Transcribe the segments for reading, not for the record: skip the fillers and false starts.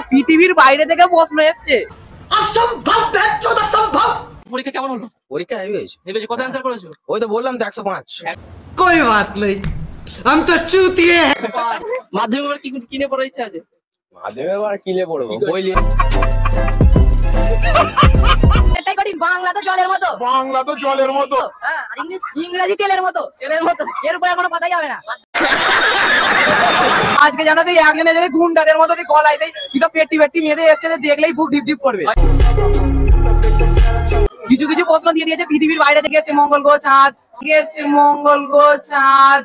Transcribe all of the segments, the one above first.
পৃথিবীর বাইরে থেকে প্রশ্ন এসছে। অসম্ভব বেচোদ অসম্ভব। পরীক্ষা কেমন হলো? পরীক্ষা হেভি হয়েছে। হেভি কত অ্যানসার করেছো? ওই তো বললাম তো 105। कोई बात नहीं, हम तो चूतिए हैं। মাধ্যমিক কি কিনে পড়ার ইচ্ছা আছে? মাধ্যমিক আর কিলে পড়বো বই নিয়ে। এটাই কঠিন, বাংলা তো জলের মতো। বাংলা তো জলের মতো। হ্যাঁ, আর ইংরেজি তেলের মতো। তেলের মতো, এর উপরে কোনো কথাই হবে না। আজকে জানো তো একজনে যদি গুন্ডাদের মতো গলায় দেয়, কি তো পেটি পেটি মেয়েদের এসছে, দেখলেই বুক ডিপ ডিপ করবে। কিছু কিছু প্রশ্ন দিয়ে দিয়েছে পৃথিবীর বাইরে থেকে এসছে, মঙ্গল গ্রহ, চাঁদ এসছে, মঙ্গল গ্রহ, চাঁদ।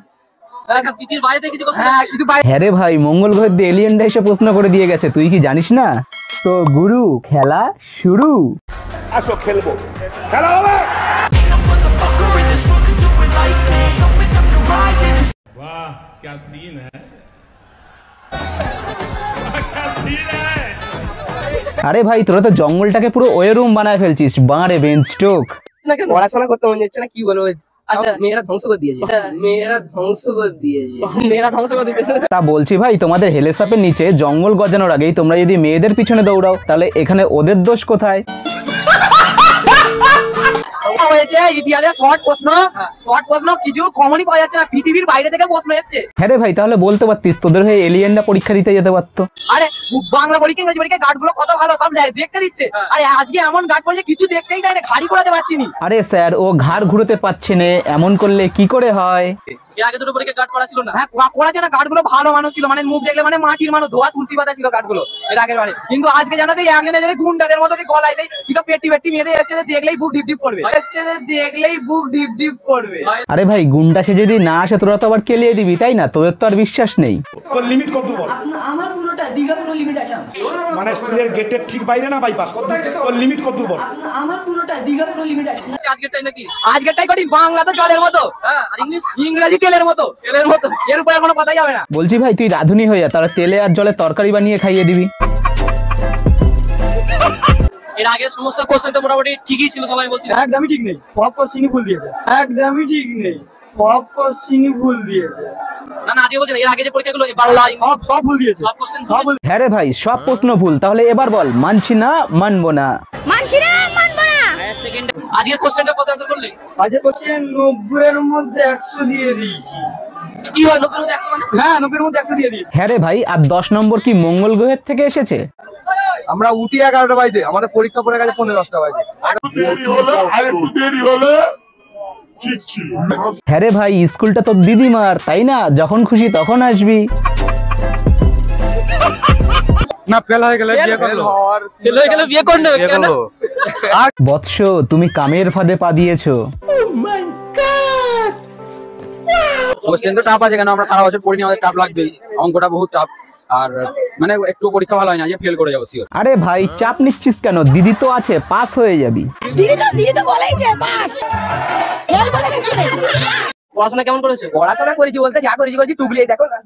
পৃথিবীর বাইরে থেকে কিছু প্রশ্ন। হ্যাঁ, কিছু হ্যাঁ রে ভাই, মঙ্গল গ্রহের দিয়ে এলিয়েনরা এসে প্রশ্ন করে দিয়ে গেছে, তুই কি জানিস না? তো গুরু, খেলা শুরু। আসো খেলবো, খেলা হবে। वाह क्या सीन है, क्या सीन है। আরে ভাই, তোরা তো জঙ্গলটাকে পুরো ওয়ে রুম বানায় ফেলছিস, বাঁড়ে বেঞ্চ স্টোক। পড়াশোনা করতে মন যাচ্ছে না, কি বলবো। আচ্ছা, মেয়েরা ধ্বংস করে দিয়েছে। মেয়েরা ধ্বংস করে দিয়েছে। মেয়েরা ধ্বংস করে দিয়েছে। তা বলছি ভাই, তোমাদের হেলেসাপের নিচে জঙ্গল গজানোর আগেই তোমরা যদি মেয়েদের পিছনে দৌড়াও, তাহলে এখানে ওদের দোষ কোথায়? হয়েছে ইতিহাসে শর্ট প্রশ্ন কিছু কমনই পাওয়া যাচ্ছে না, পৃথিবীর বাইরে থেকে প্রশ্ন এসছে। হ্যাঁ রে ভাই, তাহলে বলতে পারতিস, তোদের হয়ে এলিয়েনরা পরীক্ষা দিতে যেতে পারতো। আরে বাংলা পরীক্ষা, ইংরেজি পরীক্ষা গার্ড গুলো কত ভালো, সব দেখতে দিচ্ছে। আরে আজকে এমন গার্ড পড়েছে কিছু দেখতেই দেয় না, ঘাড়ি ঘোরাতে পারছি নি। আরে স্যার, ও ঘাড় ঘুরোতে পারছে না, এমন করলে কি করে হয়? এর আগে দুটো পরীক্ষা গার্ড পড়া ছিল না? হ্যাঁ, করেছে না, গার্ড গুলো ভালো মানুষ ছিল, মানে মুখ দেখলে মানে মাটির মানুষ, ধোয়া তুলসী পাতা ছিল গার্ড গুলো এর আগের বারে। কিন্তু আজকে জানো তো একজনে যদি গুন্ডাদের মতো গলায় দেয়, কি তো পেটি পেটি মেয়েদের এসছে, দেখলেই বুক ডিপ ডিপ করবে। দেখলেই বুক ডিপ ডিপ করবে। আরে ভাই, গুন্ডা সে যদি না আসে, তোরা তো আবার কেলিয়ে দিবি, তাই না? তোদের তো আর বিশ্বাস নেই। তোর লিমিট কত বল? আমার পুরোটা দীঘা পুরো লিমিট আছে। মানে স্কুলের গেটের ঠিক বাইরে না বাইপাস? কত তোর লিমিট কত বল? আমার পুরোটা দীঘা পুরো লিমিট আছে। আজকেরটাই নাকি? আজকেরটাই কঠিন, বাংলা তো জলের মতো। হ্যাঁ, আর ইংরেজি তেলের মতো। এর উপরে কোনো কথাই হবে না। বলছি ভাই, তুই রাঁধুনি হয়ে যা, তাহলে তেলে আর জলে তরকারি বানিয়ে খাইয়ে দিবি। এর আগে সমস্ত কোশ্চেন তো মোটামুটি ঠিকই ছিল, সবাই বলছিল। একদমই ঠিক নেই, পপ কোশ্চেনই ভুল দিয়েছে। একদমই ঠিক নেই, পপ কোশ্চেনই ভুল দিয়েছে। না না, আজকে বলছেন এর আগে যে পরীক্ষাগুলো বাংলা সব ভুল দিয়েছে, সব কোশ্চেন সব ভুল। হ্যাঁ রে ভাই, সব প্রশ্ন ভুল। তাহলে এবার বল, মানছি না, মানবো না। মানছি না, মানবো না। সেকেন্ড আজকে কোশ্চেনটা কত অ্যানসার করলে? আজকে কোশ্চেন 90 এর মধ্যে 100 দিয়ে দিয়েছি। কি হয় 90 এর মধ্যে 100 মানে? হ্যাঁ, 90 এর মধ্যে 100 দিয়ে দিয়েছি। হ্যাঁ রে ভাই, আর 10 নম্বর কি মঙ্গল গ্রহের থেকে এসেছে? আমরা উঠি 11টা বাজে, আমাদের পরীক্ষা পড়ে গেছে 15-10টা বাজে। দেরি হলে ঠিক ছিল। হ্যাঁ রে ভাই, স্কুলটা তো দিদিমার, তাই না? যখন খুশি তখন আসবি। না, ফেল হয়ে গেলে বিয়ে করলো। ফেল হয়ে গেলে বিয়ে করবে কেন? বৎস, তুমি কামের ফাঁদে পা দিয়েছো। কোশ্চেন তো টাফ আছে, কেন আমরা সারা বছর পড়িনি, আমাদের টাফ লাগবেই। অঙ্কটা বহুত টাফ, আর মানে একটু পরীক্ষা ভালো হয় না যে ফেল করে যাবো শিওর। আরে ভাই, চাপ নিচ্ছিস কেন? দিদি তো আছে, পাস হয়ে যাবি। দিদি তো বলেই যে পাস। ফেল বলে কিছু নেই। পড়াশোনা কেমন করেছো? পড়াশোনা করেছি বলতে যা করেছি টুকলি, দেখো না।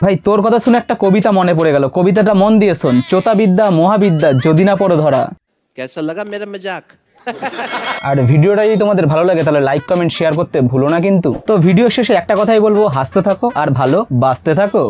ভাই, তোর কথা শুনে একটা কবিতা মনে পড়ে গেল, কবিতাটা মন দিয়ে শোন। চোতাবিদ্যা মহাবিদ্যা যদি না পড়ো ধরা। कैसा लगा मेरा मजाक? আর ভিডিওটা যদি তোমাদের ভালো লাগে, তাহলে লাইক কমেন্ট শেয়ার করতে ভুলো না কিন্তু। তো ভিডিও শেষে একটা কথাই বলবো, হাসতে থাকো আর ভালো বাঁচতে থাকো।